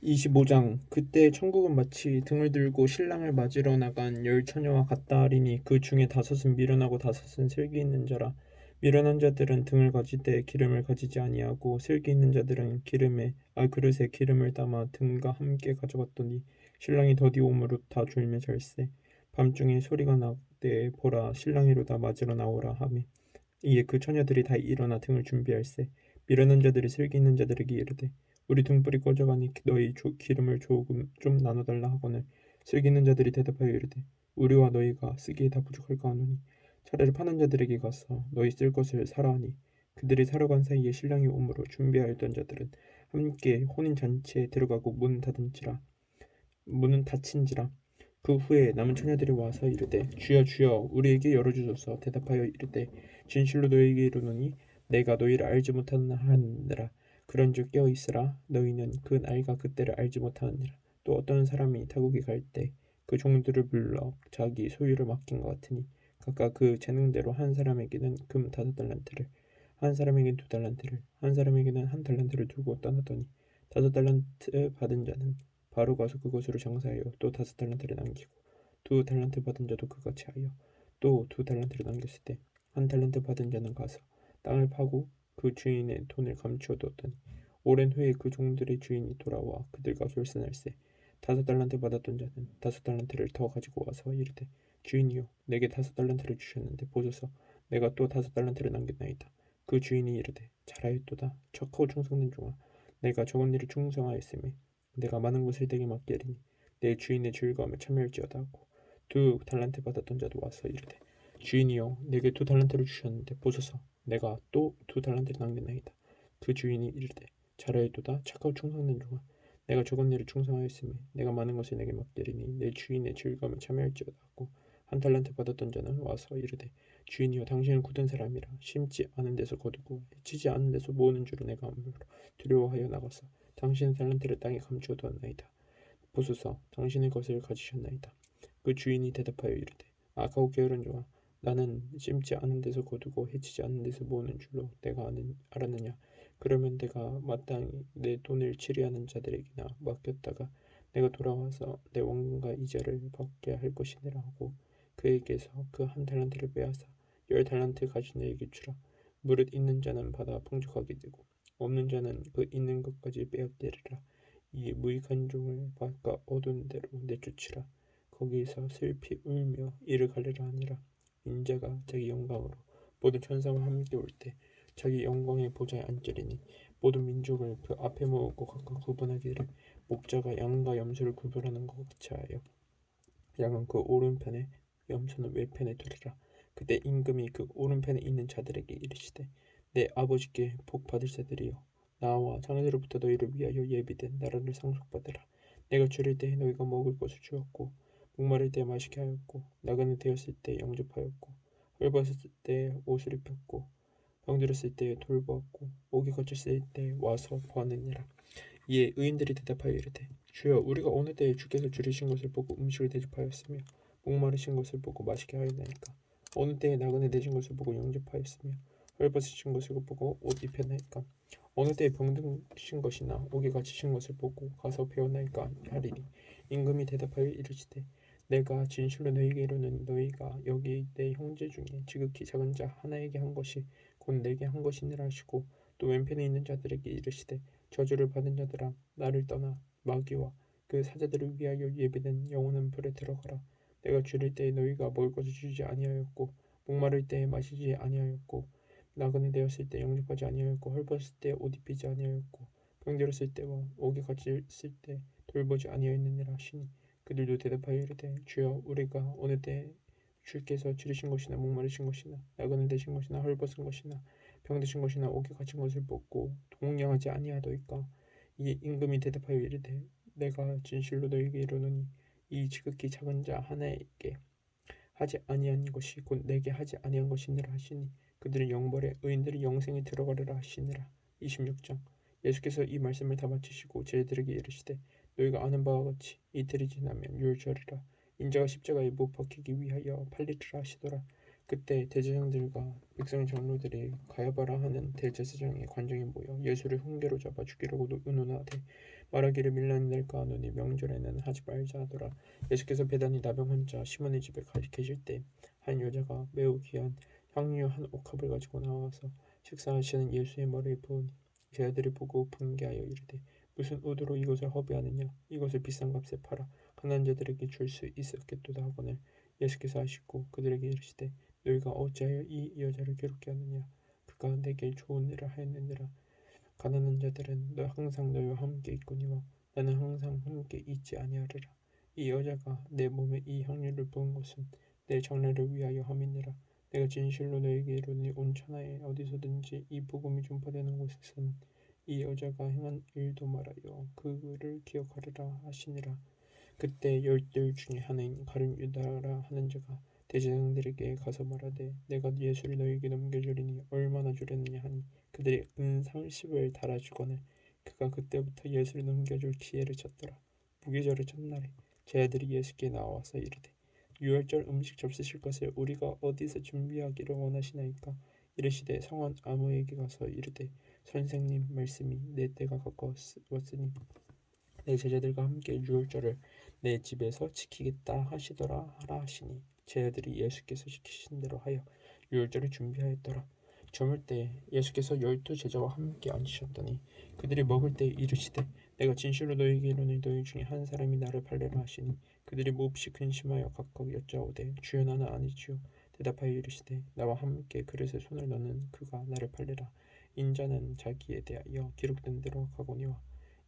25장. 그때 천국은 마치 등을 들고 신랑을 맞으러 나간 열 처녀와 같다 하리니 그 중에 다섯은 미련하고 다섯은 슬기 있는 자라. 미련한 자들은 등을 가지되 기름을 가지지 아니하고 슬기 있는 자들은 그릇에 기름을 담아 등과 함께 가져갔더니 신랑이 더디 오므로 다 졸며 잘세. 밤중에 소리가 나되 보라 신랑이로다 맞으러 나오라 하매 이에 그 처녀들이 다 일어나 등을 준비할세. 미련한 자들이 슬기 있는 자들에게 이르되 우리 등불이 꺼져가니 너희 기름을 조금 좀 나눠달라 하거늘 슬기 있는 자들이 대답하여 이르되 우리와 너희가 쓰기에 다 부족할까 하노니 차라리 파는 자들에게 가서 너희 쓸 것을 사라 하니 그들이 사러 간 사이에 신랑이 오므로 준비하였던 자들은 함께 혼인 잔치에 들어가고 문은 닫힌지라. 그 후에 남은 처녀들이 와서 이르되 주여 주여 우리에게 열어주소서. 대답하여 이르되 진실로 너희에게 이르노니 내가 너희를 알지 못하느니라. 그런즉 깨어 있으라. 너희는 그 날과 그때를 알지 못하느니라. 또 어떤 사람이 타국에 갈 때 그 종들을 불러 자기 소유를 맡긴 것 같으니 각각 그 재능대로 한 사람에게는 금 5달란트를 한 사람에게는 2달란트를 한 사람에게는 1달란트를 두고 떠나더니 5달란트 받은 자는 바로 가서 그것으로 장사하여 또 5달란트를 남기고 2달란트 받은 자도 그같이 하여 또 2달란트를 남겼을 때 1달란트 받은 자는 가서 땅을 파고 그 주인의 돈을 감추어 두었더니 오랜 후에 그 종들의 주인이 돌아와 그들과 결산할세. 5달란트 받았던 자는 5달란트를 더 가지고 와서 이르되 주인이여 내게 5달란트를 주셨는데 보소서 내가 또 5달란트를 남겼나이다. 그 주인이 이르되 잘하였도다 착하고 충성된 종아 내가 적은 일을 충성하였으니 내가 많은 것을 내게 맡기리니 내 주인의 즐거움에 참여할지어다 하고 2달란트 받았던 자도 와서 이르되 주인이여 내게 2달란트를 주셨는데 보소서 내가 또 2달란트를 남겼나이다. 그 주인이 이르되 잘하였도다 착하고 충성된 종아 내가 적은 일을 충성하였으니 내가 많은 것을 내게 맡기리니 내 주인의 즐거움에 참여할지어다 하고 1달란트 받았던 자는 와서 이르되 주인이여 당신은 굳은 사람이라 심지 않은 데서 거두고 해치지 않은 데서 모으는 줄을 내가 아므로 두려워하여 나가서 당신의 달란트를 땅에 감추어 두었나이다. 보소서 당신의 것을 가지셨나이다. 그 주인이 대답하여 이르되 악하고 게으른 종아 나는 심지 않은 데서 거두고 해치지 않은 데서 모으는 줄로 내가 알았느냐. 그러면 내가 마땅히 내 돈을 치리하는 자들에게나 맡겼다가 내가 돌아와서 내 원금과 이자를 받게 할 것이니라 하고 그에게서 그 1달란트를 빼앗아 10달란트 가진 자에게 주라. 무릇 있는 자는 받아 풍족하게 되고 없는 자는 그 있는 것까지 빼앗기리라. 이 무익한 종을 바깥 어두운 데로 내쫓으라. 거기에서 슬피 울며 이를 갈리라 하니라. 인자가 자기 영광으로 모든 천사와 함께 올 때 자기 영광의 보좌에 앉으리니 모든 민족을 그 앞에 모으고 각각 구분하기를 목자가 양과 염소를 구별하는 것 같이 하여 양은 그 오른편에 염소는 왼편에 두리라. 그때 임금이 그 오른편에 있는 자들에게 이르시되 내 아버지께 복 받을 자들이여 나와 장래로부터 너희를 위하여 예비된 나라를 상속받으라. 내가 줄일 때 너희가 먹을 것을 주었고 목마를 때 마시게 하였고 나그네 되었을 때 영접하였고 헐벗었을 때 옷을 입혔고 병들었을 때 돌보았고 목이 거쳤을 때 와서 보았느니라. 이에 의인들이 대답하여 이르되 주여 우리가 어느 때에 주께서 줄이신 것을 보고 음식을 대접하였으며 목마르신 것을 보고 마시게 하였나이까. 어느 때에 나그네 되신 것을 보고 영접하였으며 헐벗으신 것을 보고 옷 입혔나이까. 어느 때에 병드신 것이나 옥에 갇히신 것을 보고 가서 배웠나이까 하리니 임금이 대답하여 이르시되 내가 진실로 너희에게 이르노니 너희가 여기 내 형제 중에 지극히 작은 자 하나에게 한 것이 곧 내게 한 것이니라 하시고 또 왼편에 있는 자들에게 이르시되 저주를 받은 자들아 나를 떠나 마귀와 그 사자들을 위하여 예비된 영원한 불에 들어가라. 내가 줄일 때에 너희가 먹을 것을 주지 아니하였고 목마를 때에 마시지 아니하였고 나그네 되었을 때 영접하지 아니하였고 헐벗을 때 옷 입히지 아니하였고 병들었을 때와 옥에 갇혔을 때 돌보지 아니하였느니라 하시니 그들도 대답하여 이르되 주여 우리가 어느 때 주께서 줄이신 것이나 목마르신 것이나 나그네 되신 것이나 헐벗은 것이나 병드신 것이나 옥에 갇힌 것을 보고 동양하지 아니하더이까. 이 임금이 대답하여 이르되 내가 진실로 너희에게 이르노니 이 지극히 작은 자 하나에게 하지 아니한 것이 곧 내게 하지 아니한 것이니라 하시니 그들은 영벌에 의인들이 영생에 들어가리라 하시니라. 26장. 예수께서 이 말씀을 다 마치시고 제자들에게 이르시되 너희가 아는 바와 같이 이틀이 지나면 율절이라 인자가 십자가에 못 박히기 위하여 팔리리라 하시더라. 그때 대제사장들과 백성 장로들이 가야바라 하는 대제사장의 관정에 모여 예수를 흉계로 잡아 죽이려고 의논하되 말하기를 밀란이 될까 하노니 명절에는 하지 말자 하더라. 예수께서 베다니 나병 환자 시몬의 집에 계실 때 한 여자가 매우 귀한 향유 한 옥합을 가지고 나와서 식사하시는 예수의 머리에 부으니 그 아들이 보고 분개하여 이르되 무슨 의도로 이것을 허비하느냐 이것을 비싼 값에 팔아 가난한 자들에게 줄 수 있었겠도다 하거늘 예수께서 하시고 그들에게 이르시되 너희가 어찌하여 이 여자를 괴롭게 하느냐 그가 내게 좋은 일을 하였느니라 가난한 자들은 너 항상 너희와 함께 있거니와 나는 항상 함께 있지 아니하리라 이 여자가 내 몸에 이 향유를 부은 것은 내 장례를 위하여 함이니라 내가 진실로 너희에게 이르노니 온 천하에 어디서든지 이 복음이 전파되는 곳에서는 이 여자가 행한 일도 말하여 그를 기억하리라 하시니라 그때 열둘 중에 하나인 가룟 유다라 하는 자가 대제사장들에게 가서 말하되 내가 예수를 너희에게 넘겨주리니 얼마나 주려느냐 하니 그들이 은 30을 달아주거늘 그가 그때부터 예수를 넘겨줄 기회를 찾더라. 무교절의 첫날에 제 아들이 예수께 나와서 이르되 유월절 음식 접수실 것을 우리가 어디서 준비하기를 원하시나이까 이르시되 성원 아무에게 가서 이르되 선생님 말씀이 내 때가 가까웠으니 내 제자들과 함께 유월절을 내 집에서 지키겠다 하시더라 하라 하시니 제자들이 예수께서 시키신 대로 하여 유월절을 준비하였더라. 저물 때 예수께서 12제자와 함께 앉으셨더니 그들이 먹을 때 이르시되 내가 진실로 너희에게 이르노니 너희 중에 한 사람이 나를 팔리라 하시니 그들이 몹시 근심하여 각각 여짜오되 주여 나는 아니지요 대답하여 이르시되 나와 함께 그릇에 손을 넣는 그가 나를 팔리라 인자는 자기에 대하여 기록된 대로 가거니와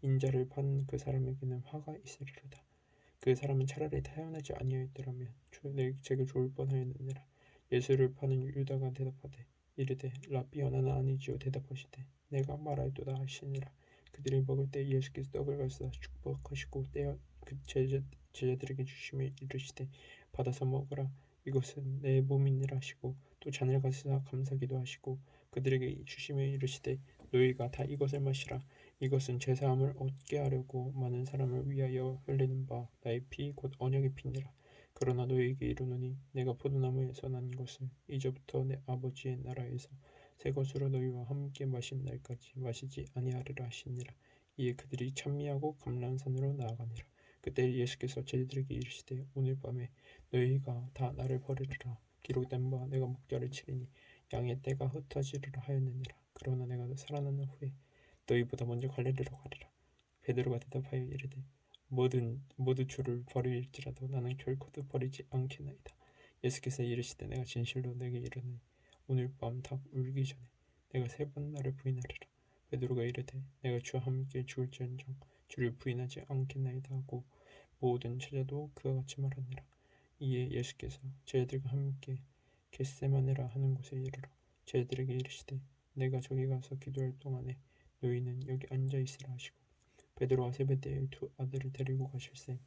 인자를 판 그 사람에게는 화가 있으리로다. 그 사람은 차라리 태어나지 아니하였더라면 제게 좋을 뻔하였느니라. 예수를 파는 유다가 대답하되 이르되 라삐여 나는 아니지요 대답하시되 내가 말하였도다 하시니라. 그들이 먹을 때 예수께서 떡을 가져다 축복하시고 떼어 그 제자들에게 주시며 이르시되 받아서 먹으라 이것은 내 몸이니라 하시고 또 잔을 가져다 감사기도 하시고 그들에게 주시며 이르시되 너희가 다 이것을 마시라 이것은 제사함을 얻게 하려고 많은 사람을 위하여 흘리는 바 나의 피 곧 언약의 피니라. 그러나 너희에게 이르노니 내가 포도나무에서 난 것을 이제부터 내 아버지의 나라에서 새 것으로 너희와 함께 마신 날까지 마시지 아니하리라 하시니라. 이에 그들이 찬미하고 감람산으로 나아가니라. 그때 예수께서 제자들에게 이르시되 오늘 밤에 너희가 다 나를 버리리라. 기록된 바 내가 목자를 치리니 양의 떼가 흩어지리라 하였느니라. 그러나 내가 살아나는 후에 너희보다 먼저 갈릴리로 가리라. 베드로가 대답하여 이르되 모두 주를 버릴지라도 나는 결코도 버리지 않겠나이다. 예수께서 이르시되 내가 진실로 내게 이르노니 오늘 밤 닭 울기 전에 내가 3번 나를 부인하리라. 베드로가 이르되 내가 주와 함께 죽을지언정 주를 부인하지 않겠나이다 하고 모든 제자도 그와 같이 말하니라. 이에 예수께서 제자들과 함께 겟세마네라 하는 곳에 이르러 제자들에게 이르시되 내가 저기 가서 기도할 동안에 너희는 여기 앉아 있으라 하시고 베드로와 세베대의 두 아들을 데리고 가실새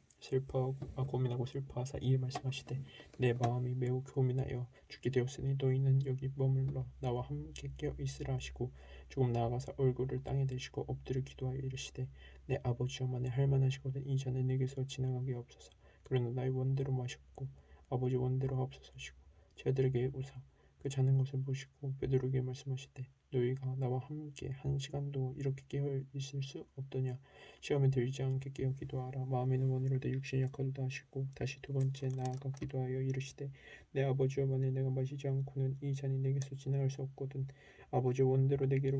고민하고 슬퍼하사 이에 말씀하시되 내 마음이 매우 고민하여 죽게 되었으니 너희는 여기 머물러 나와 함께 깨어 있으라 하시고 조금 나아가서 얼굴을 땅에 대시고 엎드려 기도하여 이르시되 내 아버지여 만에 할만하시거든 이 잔을 내게서 지나가게 하옵소서 그러나 나의 원대로 마셨고 아버지 원대로 하옵소서 하시고 제자들에게 오사 그 자는 것을 보시고 베드로에게 말씀하시되 너희가 나와 함께 1시간도 이렇게 깨어 있을 수 없더냐 시험에 들지 않게 깨어 기도하라 마음에는 원이로되 육신이 약하도다 하시고 다시 두 번째 나아가 기도하여 이르시되 내 아버지여 만일 내가 마시지 않고는 이 잔이 내게서 지나갈 수 없거든 아버지 원대로 되기를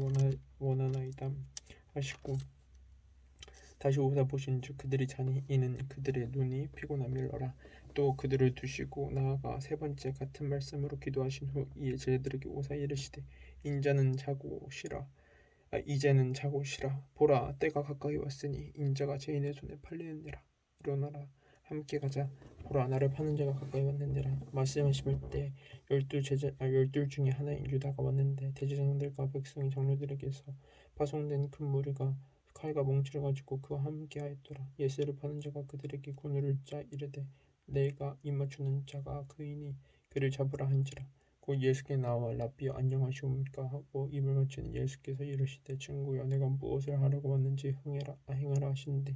원하나이다 하시고 다시 오사 보신즉 그들이 자니 이는 그들의 눈이 피곤함이 일러라 또 그들을 두시고 나아가 3번째 같은 말씀으로 기도하신 후 이에 제자들에게 오사 이르시되 이제는 자고 쉬라 보라 때가 가까이 왔으니 인자가 죄인의 손에 팔리느니라 일어나라 함께 가자 보라 나를 파는 자가 가까이 왔느니라 말씀하실 때 열둘 중에 하나인 유다가 왔는데 대제사장들과 백성의 장로들에게서 파송된 큰 무리가 칼과 몽치를 가지고 그와 함께 하였더라 예수를 파는 자가 그들에게 고누를 짜 이르되 내가 입맞추는 자가 그이니 그를 잡으라 한지라 곧 예수께 나와 라삐여 안녕하시옵니까 하고 입을 맞추니 예수께서 이르시되 친구여 내가 무엇을 하려고 왔는지 행하라 하시는데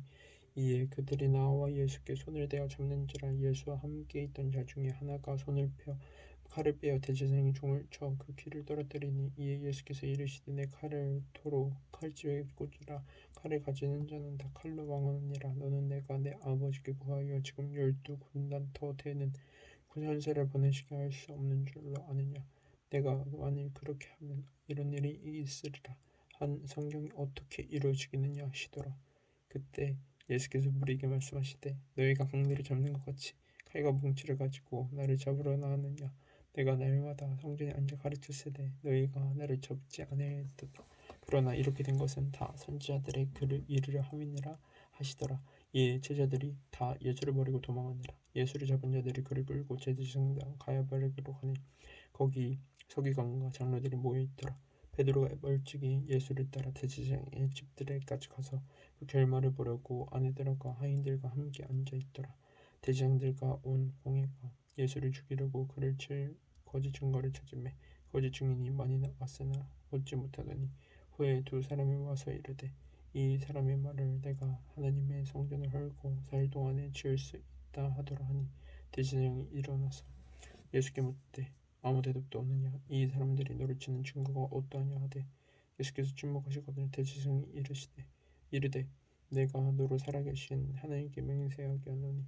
이에 그들이 나와 예수께 손을 대어 잡는지라 예수와 함께 있던 자 중에 하나가 손을 펴 칼을 빼어 대제사장이 종을 쳐 그 귀를 떨어뜨리니 이에 예수께서 이르시되 내 칼을 토로 칼집에 꽂으라. 칼을 가지는 자는 다 칼로 망하느니라. 너는 내가 내 아버지께 구하여 지금 12군단 더 되는 군사를 보내시게 할 수 없는 줄로 아느냐. 내가 만일 그렇게 하면 이런 일이 있으리라 한 성경이 어떻게 이루어지겠느냐 하시더라. 그때 예수께서 무리에게 말씀하시되 너희가 강도를 잡는 것 같이 칼과 뭉치를 가지고 나를 잡으러 나왔느냐. 내가 날마다 성전에 앉아 가르쳤으되 너희가 나를 잡지 아니하였도다. 그러나 이렇게 된 것은 다 선지자들의 글을 이루려 함이니라 하시더라. 이에 제자들이 다 예수를 버리고 도망하니라. 예수를 잡은 자들이 그를 끌고 제사장장 가야바에게로 가니 거기 서기관과 장로들이 모여 있더라. 베드로가 멀찍이 예수를 따라 대제사장의 집들에까지 가서 그 결말을 보려고 아내들과 하인들과 함께 앉아 있더라. 대제사장들과 온 공회가 예수를 죽이려고 그를 칠 거짓 증거를 찾으매 거짓 증인이 많이 나왔으나 얻지 못하더니 후에 두 사람이 와서 이르되 이 사람의 말을 내가 하나님의 성전을 헐고 4일 동안에 지을 수 있다 하더라 하니 대제사장이 일어나서 예수께 묻되 아무 대답도 없느냐. 이 사람들이 너를 치는 증거가 어떠하냐 하되 예수께서 침묵하시거든요. 대제사장이 이르되 내가 너로 살아계신 하나님께 맹세하게 하노니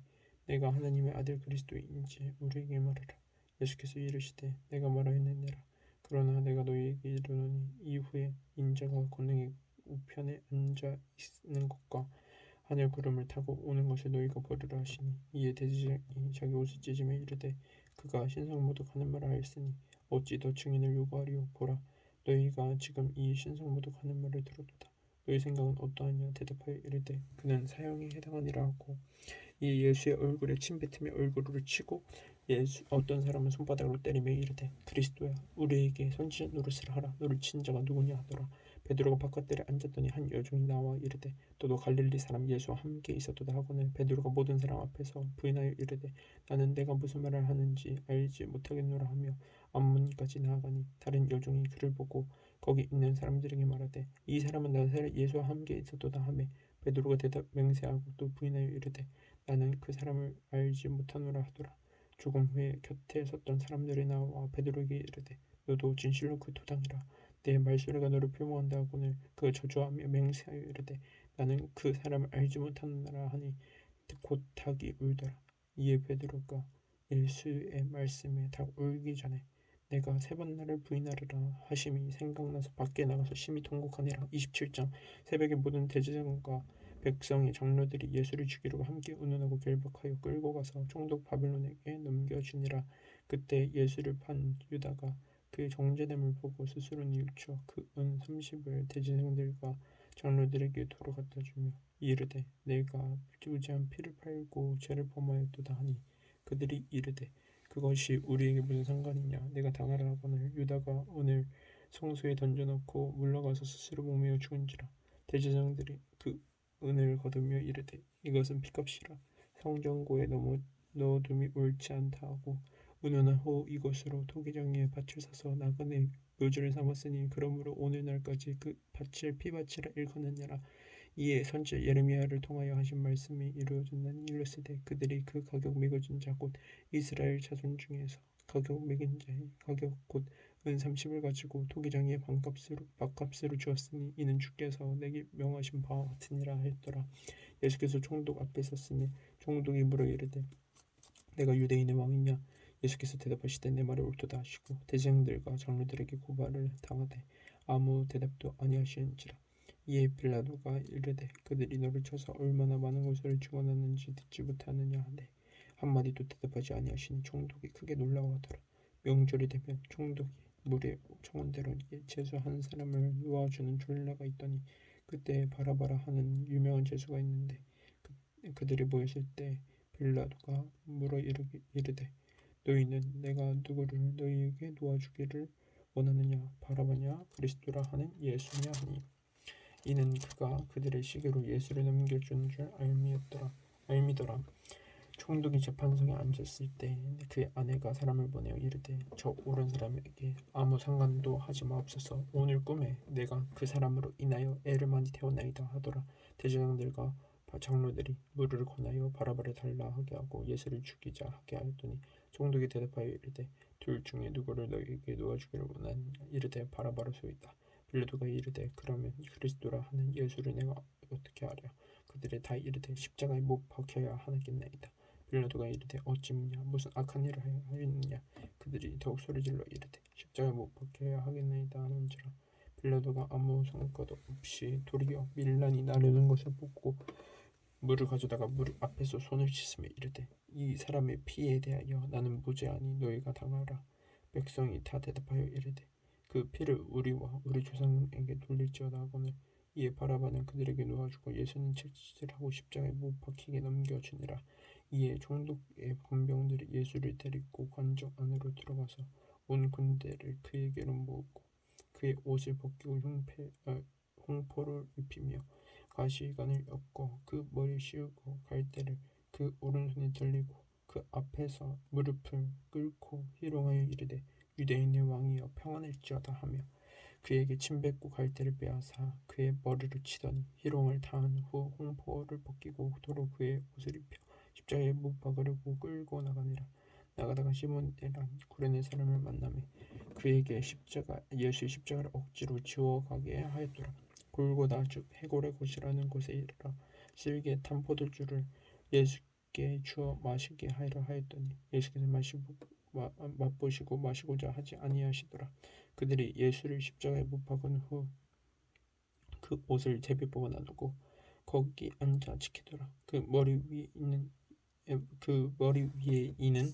내가 하나님의 아들 그리스도인지 우리에게 말하라. 예수께서 이르시되 내가 말하였느니라. 그러나 내가 너희에게 이르노니 이후에 인자가 권능의 우편에 앉아 있는 것과 하늘 구름을 타고 오는 것을 너희가 보리라 하시니 이에 대제사장이 자기 옷을 찢으며 이르되 그가 신성모독하는 말을 하였으니 어찌 더 증인을 요구하리요. 보라 너희가 지금 이 신성모독하는 말을 들었도다. 너희 생각은 어떠하냐. 대답하여 이르되 그는 사형에 해당하니라 하고 이 예수의 얼굴에 침 뱉으며 얼굴을 치고 어떤 사람은 손바닥으로 때리며 이르되 그리스도야 우리에게 선지자 노릇을 하라. 너를 친 자가 누구냐 하더라. 베드로가 바깥들에 앉았더니 한 여종이 나와 이르되 너도 갈릴리 사람 예수와 함께 있었도다 하거늘 베드로가 모든 사람 앞에서 부인하여 이르되 나는 내가 무슨 말을 하는지 알지 못하겠노라 하며 앞문까지 나아가니 다른 여종이 그를 보고 거기 있는 사람들에게 말하되 이 사람은 나사렛 예수와 함께 있었도다 하매 베드로가 대답 맹세하고 또 부인하여 이르되 나는 그 사람을 알지 못하노라 하더라. 조금 후에 곁에 섰던 사람들이 나와 베드로에게 이르되 너도 진실로 그 도당이라. 내 말소리가 너를 표명한다 하고는 그 저주하며 맹세하여 이르되 나는 그 사람을 알지 못하노라 하니 곧 닭이 울더라. 이에 베드로가 예수의 말씀에 닭 울기 전에 내가 3번 나를 부인하리라 하심이 생각나서 밖에 나가서 심히 통곡하니라. 27장 새벽에 모든 대제사장과 백성의 장로들이 예수를 죽이려고 함께 운운하고 결박하여 끌고 가서 총독 바빌론에게 넘겨주니라. 그때 예수를 판 유다가 그 정죄됨을 보고 스스로 뉘우쳐 그 은 30을 대제사장들과 장로들에게 도로 갖다 주며 이르되 내가 무지한 피를 팔고 죄를 범하였도다 하니 그들이 이르되 그것이 우리에게 무슨 상관이냐. 내가 당하라 하거늘 유다가 은을 성소에 던져놓고 물러가서 스스로 목매어 죽은지라. 대제사장들이 그 은을 거두며 이르되 이것은 피값이라. 성전고에 넣어둠이 옳지 않다 하고 운운한 후 이것으로 토기장에 밭을 사서 나그네 묘지를 삼았으니 그러므로 오늘날까지 그 밭을 피밭이라 일컫느니라. 이에 선지자 예레미야를 통하여 하신 말씀이 이루어졌나니 일렀으되 그들이 그 가격 매겨준 자 곧 이스라엘 자손 중에서 가격 매긴 자의 가격 곧 은 30을 가지고 토기장의 밭값으로 주었으니 이는 주께서 내게 명하신 바와 같으니라 하였더라. 예수께서 총독 앞에 섰으며 총독이 물어 이르되 내가 유대인의 왕이냐. 예수께서 대답하시되 내 말이 옳도다 하시고 대제사장들과 장로들에게 고발을 당하되 아무 대답도 아니하시는지라. 이에 빌라도가 이르되 그들이 너를 쳐서 얼마나 많은 고소를 증언하는지 듣지 못하느냐 하되 한마디도 대답하지 아니하시니 총독이 크게 놀라워하더라. 명절이 되면 총독이 무리의 청원대로 제수 한 사람을 놓아주는 졸라가 있더니 그때 바라바라 하는 유명한 제수가 있는데 그들이 모였을 때 빌라도가 물어 이르되 너희는 내가 누구를 너희에게 놓아주기를 원하느냐 바라바냐 그리스도라 하는 예수냐 하니 이는 그가 그들의 시기로 예수를 넘겨준 줄 알미더라. 총독이 재판석에 앉았을 때 그의 아내가 사람을 보내어 이르되 저 옳은 사람에게 아무 상관도 하지 마옵소서. 오늘 꿈에 내가 그 사람으로 인하여 애를 많이 태웠나이다 하더라. 대제사장들과 장로들이 물을 권하여 바라바를 달라 하게 하고 예수를 죽이자 하게 하였더니 총독이 대답하여 이르되 둘 중에 누구를 너희에게 놓아주기를 원하느냐 이르되 바라바를 소이다. 빌라도가 이르되 그러면 그리스도라 하는 예수를 내가 어떻게 하랴. 그들이 다 이르되 십자가에 못 박혀야 하겠나이다. 빌라도가 이르되 어찌 묻냐 무슨 악한 일을 하였느냐. 그들이 더욱 소리질러 이르되 십자가에 못 박혀야 하겠나이다 하는지라. 빌라도가 아무 성과 없이 도리어 밀란이 나르는 것을 보고 물을 가져다가 물 앞에서 손을 씻으며 이르되 이 사람의 피에 대하여 나는 무죄하니 너희가 당하라. 백성이 다 대답하여 이르되 그 피를 우리와 우리 조상에게 돌릴지어다 하거늘. 이에 바라바는 그들에게 놓아주고 예수는 채찍질하고 십자가에 못 박히게 넘겨주니라. 이에 총독의 군병들이 예수를 데리고 관저 안으로 들어가서 온 군대를 그에게로 모으고 그의 옷을 벗기고 홍포를 입히며 가시관을 엮고 그 머리에 씌우고 갈대를 그 오른손에 들리고 그 앞에서 무릎을 꿇고 희롱하여 이르되 유대인의 왕이여 평안할지어다 하며 그에게 침 뱉고 갈대를 빼앗아 그의 머리를 치더니 희롱을 다한 후 홍포를 벗기고 도로 그의 옷을 입혀 십자가에 못 박으려고 끌고 나가니라. 나가다가 시몬이란 구레네 사람을 만나매 그에게 예수의 십자가를 억지로 지워가게 하였더라. 골고다 즉 해골의 곳이라는 곳에 이르러 실게 탄 포도주를 예수께 주어 마시게 하려 하였더니 예수께서 맛보시고 마시고자 하지 아니하시더라. 그들이 예수를 십자가에 못 박은 후 그 옷을 제비 뽑아 나누고 거기 앉아 지키더라. 그 머리 위에 이는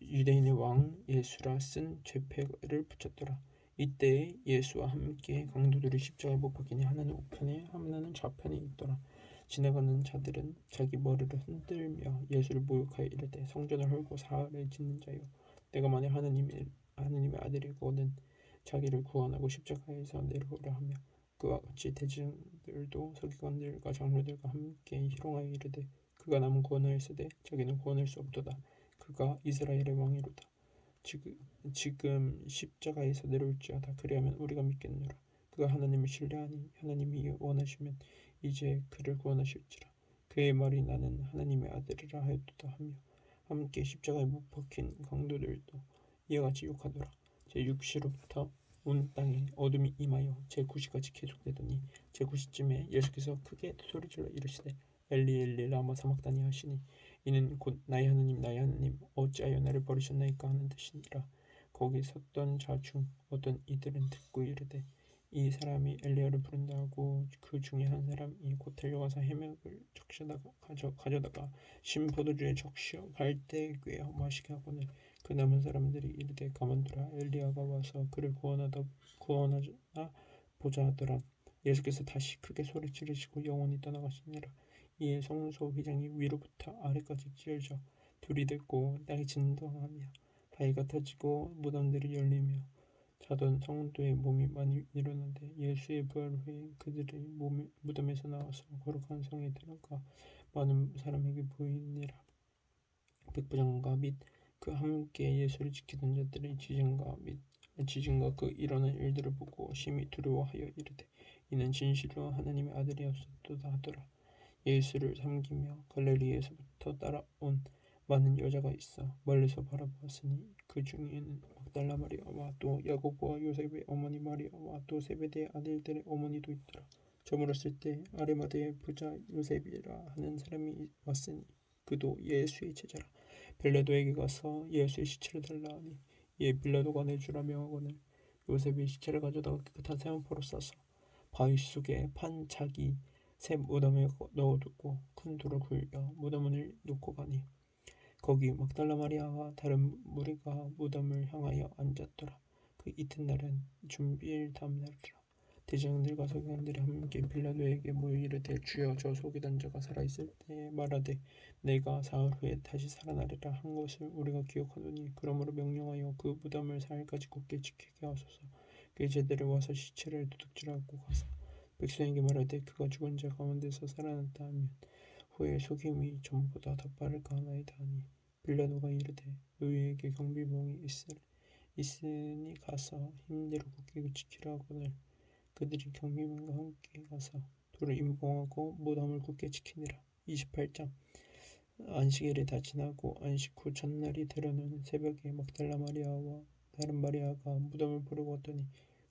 유대인의 왕 예수라 쓴 죄패를 붙였더라. 이때에 예수와 함께 강도들이 십자가에 못 박히니 하나는 우편에 하나는 좌편에 있더라. 지나가는 자들은 자기 머리를 흔들며 예수를 모욕하여 이르되 성전을 헐고 사흘을 짓는 자여 내가 만일 하나님의 아들이거든 자기를 구원하고 십자가에서 내려오라 하며 그와 같이 대제사장들도 서기관들과 장로들과 함께 희롱하여 이르되 그가 남은 구원하였으되 자기는 구원할 수 없도다. 그가 이스라엘의 왕이로다. 지금 십자가에서 내려올지어다. 그리하면 우리가 믿겠노라. 그가 하나님을 신뢰하니 하나님이 원하시면 이제 그를 구원하실지라. 그의 말이 나는 하나님의 아들이라 하였도다 하며 함께 십자가에 못 박힌 강도들도 이와 같이 욕하더라. 제6시로부터 온 땅에 어둠이 임하여 제9시까지 계속되더니 제9시쯤에 예수께서 크게 소리질러 이르시되 엘리 엘리 라마 사막다니 하시니 이는 곧 나의 하나님 어찌하여 나를 버리셨나이까 하는 뜻이니라. 거기 섰던 자 중 어떤 이들은 듣고 이르되 이 사람이 엘리야를 부른다 하고 그 중에 한 사람이 곧 달려가서 해맥을 가져다가 신 포도주에 적셔 갈대에 꿰어 마시게 하거늘. 그 남은 사람들이 이르되 가만두라 엘리야가 와서 그를 구원하나 보자 하더라. 예수께서 다시 크게 소리 지르시고 영원히 떠나가시니라. 이에 성소 휘장이 위로부터 아래까지 찢어져 들이댔고 땅이 진동하며 바위가 터지고 무덤들이 열리며 자던 성도의 몸이 많이 일어나는데 예수의 부활 후에 그들이 무덤에서 나와서 거룩한 성에 들어가 많은 사람에게 보이니라. 백부장과 및 그 함께 예수를 지키던 자들이 지진과 그 일어난 일들을 보고 심히 두려워하여 이르되 이는 진실로 하나님의 아들이었도다 하더라. 예수를 섬기며 갈릴리에서부터 따라온 많은 여자가 있어 멀리서 바라보았으니 그 중에는 막달라 마리아와 또 야고보와 요셉의 어머니 마리아와 또 세베대의 아들들의 어머니도 있더라. 저물었을 때 아리마다의 부자 요셉이라 하는 사람이 왔으니 그도 예수의 제자라. 빌라도에게 가서 예수의 시체를 달라 하니 이에 빌라도가 내주라 명하거늘. 요셉이 시체를 가져다가 깨끗한 세마포로 싸서 바위 속에 판 자기 새 무덤에 넣어두고 큰 돌을 굴려 무덤문을 놓고 가니 거기 막달라 마리아와 다른 무리가 무덤을 향하여 앉았더라. 그 이튿날은 준비일 다음 날이라. 대제사장들과 서기관들이 함께 빌라도에게 모여 이르되 주여 저 속이던 자가 살아있을 때에 말하되 내가 사흘 후에 다시 살아나리라 한 것을 우리가 기억하노니 그러므로 명령하여 그 무덤을 사흘까지 굳게 지키게 하소서. 그의 제자들이 와서 시체를 도둑질하고 가서 백성에게 말하되 그가 죽은 자 가운데서 살아났다 하면 후에 속임이 전보다 더 빠를까 하나이다 하니 빌라도가 이르되 너희에게 경비병이 있으니 가서 힘대로 굳게 지키라 하거늘. 그들이 경비병과 함께 가서 돌을 임봉하고 무덤을 굳게 지키니라. 28장 안식일이 다 지나고 안식 후 첫날이 되려는 새벽에 막달라 마리아와 다른 마리아가 무덤을 보려고 왔더니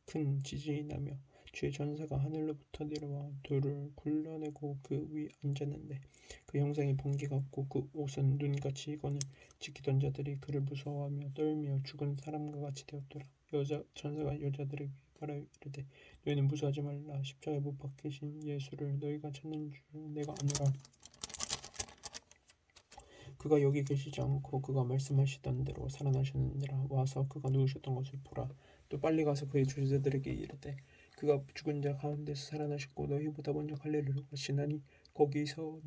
큰 지진이 나며 주의 전사가 하늘로부터 내려와 돌을 굴러내고 그 위에 앉았는데 그 형상이 번개 같고 그 옷은 눈같이 익거늘 지키던 자들이 그를 무서워하며 떨며 죽은 사람과 같이 되었더라. 전사가 여자들에게 말하여 이르되 너희는 무서워하지 말라. 십자가에 못 박히신 예수를 너희가 찾는 줄 내가 아노라. 그가 여기 계시지 않고 그가 말씀하시던 대로 살아나셨느니라. 와서 그가 누우셨던 것을 보라. 또 빨리 가서 그의 제자들에게 이르되 그가 죽은 자 가운데서 살아나셨고 너희보다 먼저 갈릴리로 가시나니 거기서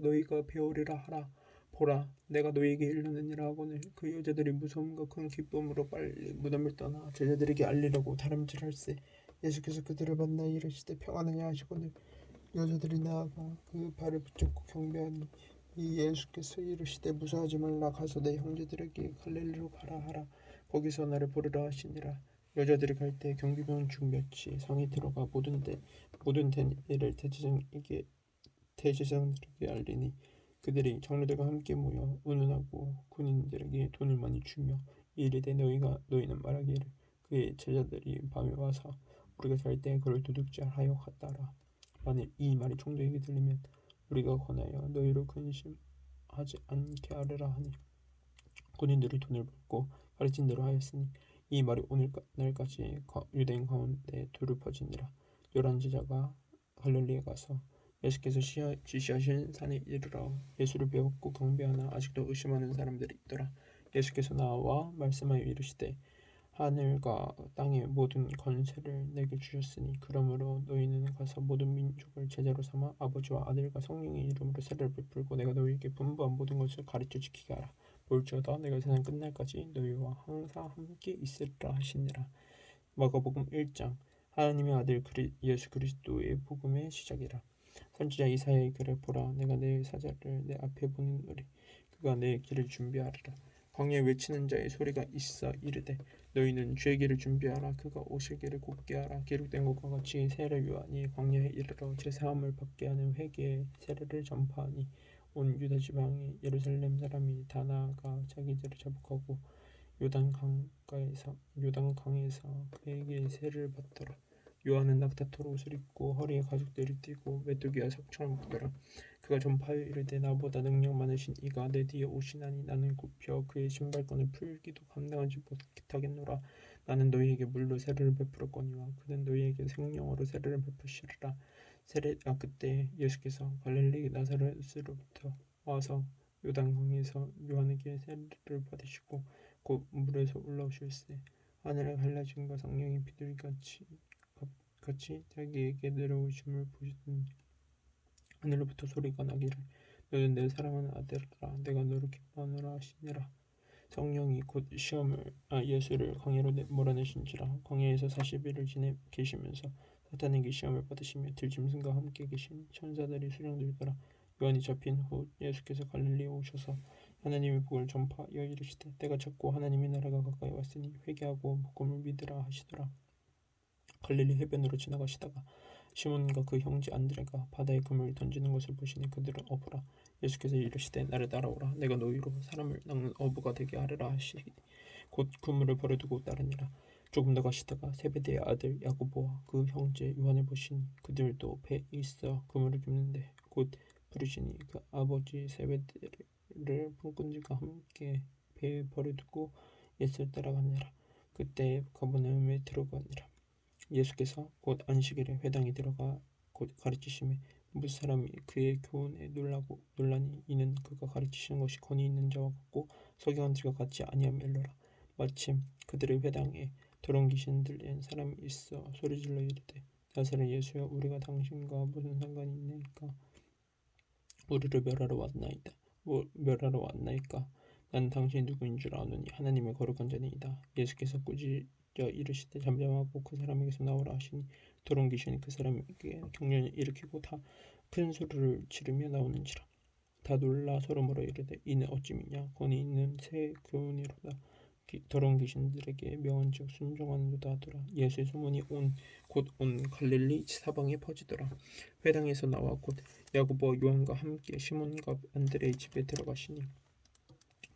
너희가 배우리라 하라. 보라, 내가 너희에게 이르느니라 하거늘 그 여자들이 무서움과 큰 기쁨으로 빨리 무덤을 떠나 제자들에게 알리려고 다름질할세. 예수께서 그들을 만나 이르시되 평안하냐 하시거늘 여자들이 나아가 그 발을 붙잡고 경배하니 이 예수께서 이르시되 무서워하지 말라. 가서 내 형제들에게 갈릴리로 가라 하라. 거기서 나를 보리라 하시니라. 여자들이 갈 때 경비병 중 몇이 성에 들어가 모든 된 일을 대제사장들에게 알리니 그들이 장로들과 함께 모여 운운하고 군인들에게 돈을 많이 주며 이르되 너희는 말하기를 그의 제자들이 밤에 와서 우리가 잘 때 그를 도둑질하여 갔다라. 만일 이 말이 총독에게 들리면 우리가 권하여 너희로 근심하지 않게 하리라 하니 군인들이 돈을 받고 가르친 대로 하였으니 이 말이 오늘날까지 유대인 가운데 두루 퍼지니라. 11제자가 갈릴리에 가서 예수께서 지시하신 산에 이르러 예수를 배웠고 경배하나 아직도 의심하는 사람들이 있더라. 예수께서 나와 말씀하여 이르시되 하늘과 땅의 모든 권세를 내게 주셨으니 그러므로 너희는 가서 모든 민족을 제자로 삼아 아버지와 아들과 성령의 이름으로 세례를 베풀고 내가 너희에게 분부한 모든 것을 가르쳐 지키게 하라. 볼지어다 내가 세상 끝날까지 너희와 항상 함께 있으리라 하시니라. 마가복음 1장 하나님의 아들 예수 그리스도의 복음의 시작이라. 선지자 이사야의 글을 보라. 내가 내 사자를 내 앞에 보내노니 그가 내 길을 준비하리라. 광야에 외치는 자의 소리가 있어 이르되 너희는 주의 길을 준비하라. 그가 오실 길을 곧게 하라. 기록된 것과 같이 세례 요한이 광야에 이르러 제사함을 받게 하는 회개의 세례를 전파하니 온 유다 지방에 예루살렘 사람이 다 나아가 자기들을 자복하고 요단강에서 회개의 세례를 받더라. 요한은 낙타토로 옷을 입고 허리에 가죽들을 띠고 메뚜기와 석청을 먹더라. 그가 전파하여 이르되 나보다 능력 많으신 이가 내 뒤에 오시나니 나는 굽혀 그의 신발끈을 풀기도 감당하지 못하겠노라. 나는 너희에게 물로 세례를 베풀었거니와 그는 너희에게 생명으로 세례를 베푸시리라. 그때 예수께서 갈릴리 나사렛으로부터 와서 요단강에서 요한에게 세례를 받으시고 곧 물에서 올라오실세. 하늘의 갈라짐과 성령의 비둘기같이 자기에게 내려오심을 보시더니 하늘로부터 소리가 나기를 너는 내 사랑하는 아들이라 내가 너를 기뻐하노라 하시니라. 성령이 곧 예수를 광야로 몰아내신지라. 광야에서 40일을 계시면서 사탄에게 시험을 받으시며 들짐승과 함께 계신 천사들이 수령들더라. 요한이 잡힌 후 예수께서 갈릴리에 오셔서 하나님의 복을 전파하여 이르시되 때가 찼고 하나님의 나라가 가까이 왔으니 회개하고 복음을 믿으라 하시더라. 갈릴리 해변으로 지나가시다가 시몬과 그 형제 안드레가 바다에 그물을 던지는 것을 보시니 그들은 어부라. 예수께서 이르시되 나를 따라오라. 내가 너희로 사람을 낚는 어부가 되게 하리라 하시니 곧 그물을 버려두고 따르니라. 조금 더 가시다가 세베대의 아들 야고보와 그 형제 요한을 보시니 그들도 배에 있어 그물을 깁는데 곧 부르시니 그 아버지 세베대를 품꾼들과 함께 배에 버려두고 예수를 따라가니라. 그때 가버나움에 들어가니라. 예수께서 곧 안식일에 회당에 들어가 곧 가르치심에 무슨 사람이 그의 교훈에 놀라니 이는 그가 가르치시는 것이 권위 있는 자와 같고 서기관들과 같지 아니함일러라. 마침 그들의 회당에 더러운 귀신 들린 사람이 있어 소리질러 이르되 나사렛 예수여 우리가 당신과 무슨 상관이 있나이까. 우리를 멸하러 왔나이까. 나는 당신이 누구인 줄 아노니 하나님의 거룩한 자니이다. 예수께서 꾸짖어 이르시되 잠잠하고 그 사람에게서 나오라 하시니 더러운 귀신이 그 사람에게 경련을 일으키고 다 큰 소리를 지르며 나오는지라. 다 놀라 서로 물어 이르되 이는 어찌 믿냐. 권위 있는 새 교훈이로다. 더러운 귀신들에게 명한즉 순종하는도다 하더라. 예수의 소문이 곧 온 갈릴리 사방에 퍼지더라. 회당에서 나와 곧 야고보와 요한과 함께 시몬과 안드레의 집에 들어가시니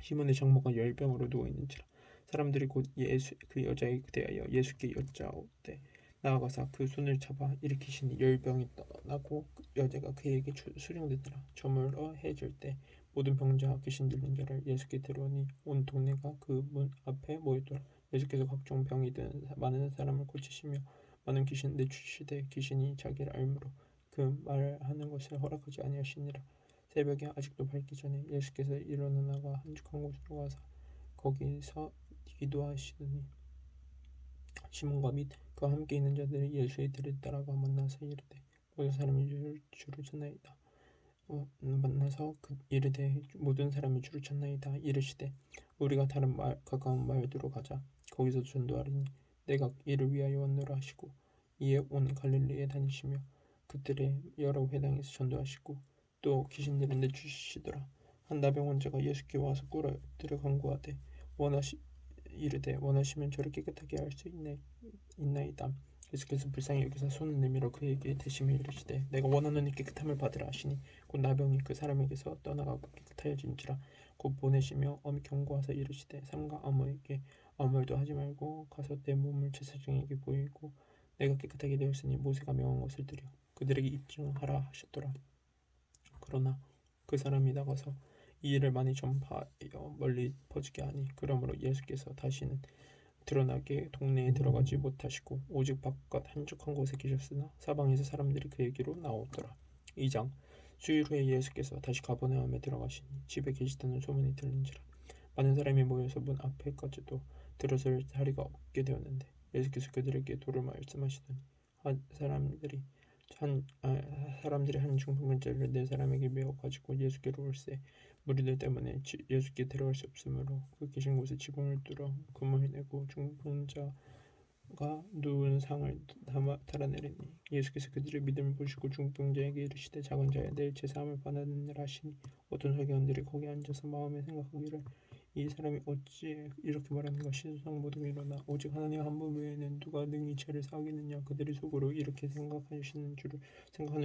시몬의 장모가 열병으로 누워 있는지라. 사람들이 곧 예수 그 여자에 대하여 예수께 여짜오되 나아가사 그 손을 잡아 일으키시니 열병이 떠나고 여자가 그에게 수령되더라. 저물어 해질 때 모든 병자와 귀신 들린 자를 예수께 데려오니 온 동네가 그 문 앞에 모였더라. 예수께서 각종 병이 든 많은 사람을 고치시며 많은 귀신 내주시되 귀신이 자기를 알므로 그 말하는 것을 허락하지 아니하시니라. 새벽에 아직도 밝기 전에 예수께서 일어나다가 한적한 곳으로 가서 거기서 기도하시더니 시몬과 및 그와 함께 있는 자들이 예수의 뒤를 따라가 만나서 이르되 모든 사람이 주를 찾나이다. 만나서 이르되 모든 사람이 주를 찾나이다. 이르시되 우리가 다른 가까운 마을로 가자. 거기서 전도하리니 내가 이를 위하여 왔노라 하시고 이에 온 갈릴리에 다니시며 그들의 여러 회당에서 전도하시고 또 귀신들을 내주시더라. 한 나병 환자가 예수께 와서 꿇어 간구하되 이르되 원하시면 저를 깨끗하게 할 수 있나이다. 예수께서 불쌍히 여기사 손을 내밀어 그에게 대시며 이르시되 내가 원하노니 깨끗함을 받으라 하시니 곧 나병이 그 사람에게서 떠나가고 깨끗하여진지라. 곧 보내시며 엄히 경고하사 이르시되 삼가 아무에게 아무 말도 하지 말고 가서 내 몸을 제사장에게 보이고 내가 깨끗하게 되었으니 모세가 명한 것을 드려 그들에게 입증하라 하셨더라. 그러나 그 사람이 나가서 이 일을 많이 전파하여 멀리 퍼지게 하니 그러므로 예수께서 다시는 드러나게 동네에 들어가지 못하시고 오직 바깥 한적한 곳에 계셨으나 사방에서 사람들이 그에게로 나오더라. 2장 수일 후에 예수께서 다시 가버나움에 들어가시니 집에 계시다는 소문이 들린지라. 많은 사람이 모여서 문 앞에까지도 들어설 자리가 없게 되었는데 예수께서 그들에게 도를 말씀하시더니 사람들이 한 중풍병자를 네 사람에게 메어 가지고 예수께로 올세 무리들 때문에 예수께 데려갈 수 없으므로 그 계신 곳에 지붕을 뚫어 금을 내고 중풍자가 누운 상을 달아내리니 예수께서 그들의 믿음을 보시고 중풍자에게 이르시되 작은 자야 내일 제사함을 받았느니라 하시니 어떤 서기관들이 거기 앉아서 마음에 생각하기를 이 사람이 어찌 이렇게 말하는가 시소상 모두 일어나 오직 하나님 한 분 외에는 누가 능히 죄를 사하겠느냐. 그들이 속으로 이렇게 생각하는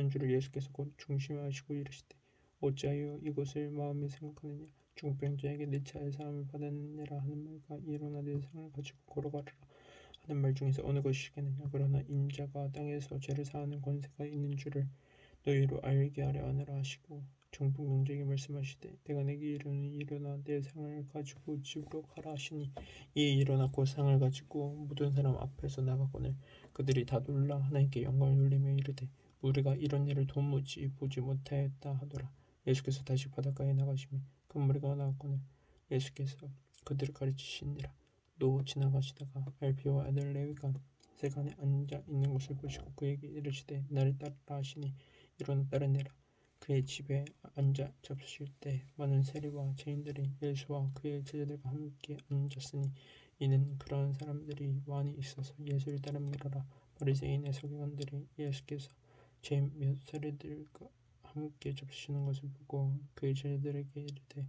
줄을 예수께서 곧 중심하시고 이르시되 어찌하여 이것을 마음에 생각하느냐. 중병자에게 내 차에 사함을 받았느니라 하는 말과 일어나 내 상을 가지고 걸어가리라 하는 말 중에서 어느 것이겠느냐. 그러나 인자가 땅에서 죄를 사하는 권세가 있는 줄을 너희로 알게 하려 하느라 하시고 중풍병자에게 말씀하시되 내가 내게 이르노니 일어나 내 상을 가지고 집으로 가라 하시니 이에 일어나 곧 상을 가지고 모든 사람 앞에서 나가거늘 그들이 다 놀라 하나님께 영광을 돌리며 이르되 우리가 이런 일을 도무지 보지 못하였다 하더라. 예수께서 다시 바닷가에 나가시며 큰 무리가 나왔거늘 예수께서 그들을 가르치시니라. 또 지나가시다가 알피오와 아들 레위가 세간에 앉아 있는 것을 보시고 그에게 이르시되 나를 따르라 하시니 일어나 따르니라. 그의 집에 앉아 잡수실 때 많은 세리와 죄인들이 예수와 그의 제자들과 함께 앉았으니 이는 그러한 사람들이 많이 있어서 예수를 따름이러라. 바리새인의 서기관들이 예수께서 죄 몇 세리들과 함께 잡수시는 것을 보고 그의 제자들에게 이르되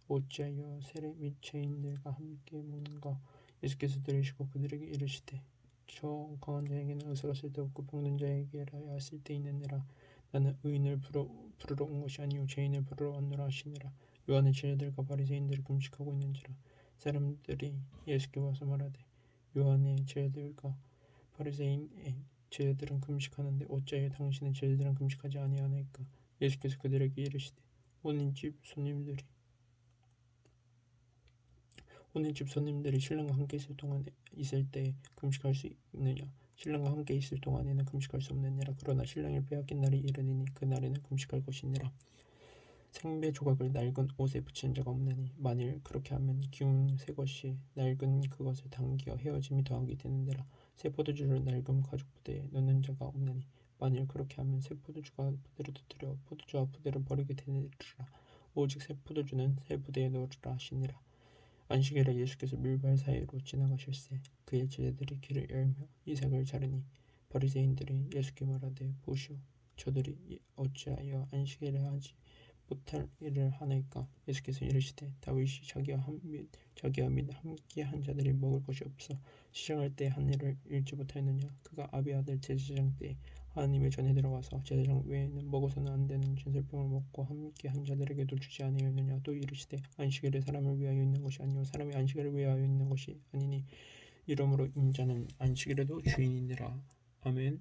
어찌하여 세리 및 죄인들과 함께 먹는가. 예수께서 들으시고 그들에게 이르시되 저 강한 자에게는 의사가 쓸데없고 병든 자에게라야 쓸데있느니라. 나는 의인을 부르러 온 것이 아니요 죄인을 부르러 왔노라 하시니라. 요한의 제자들과 바리새인들이 금식하고 있는지라. 사람들이 예수께 와서 말하되 요한의 제자들과 바리새인의 제자들은 금식하는데 어찌하여 당신의 제자들은 금식하지 아니하나이까. 예수께서 그들에게 이르시되 혼인집 손님들이 신랑과 함께 있을 때 금식할 수 있느냐. 신랑과 함께 있을 동안에는 금식할 수 없느니라. 그러나 신랑을 빼앗긴 날이 이르리니 그 날에는 금식할 것이니라. 생배 조각을 낡은 옷에 붙이는 자가 없나니 만일 그렇게 하면 기운 새 것이 낡은 그것을 당겨 헤어짐이 더하게 되느니라. 새 포도주를 낡은 가죽 부대에 넣는 자가 없나니 만일 그렇게 하면 새 포도주가 부대로 터뜨려 포도주와 부대를 버리게 되느니라. 오직 새 포도주는 새 부대에 넣으라 하시니라. 안식일에 예수께서 밀발 사이로 지나가실새 그의 제자들이 길을 열며 이삭을 자르니 바리새인들이 예수께 말하되 보시오 저들이 어찌하여 안식일에 하지 못할 일을 하나이까. 예수께서 이르시되 다윗이 자기와 및 함께 한 자들이 먹을 것이 없어 시장할 때 한 일을 잃지 못하였느냐. 그가 아비아들 제사장 때 하나님의 전에 들어가서 제사장 외에는 먹어서는 안 되는 진설병을 먹고 함께 한 자들에게도 주지 아니하였느냐. 또 이르시되 안식일은 사람을 위하여 있는 것이 아니요 사람이 안식일을 위하여 있는 것이 아니니 이러므로 인자는 안식일에도 주인이니라. 아멘.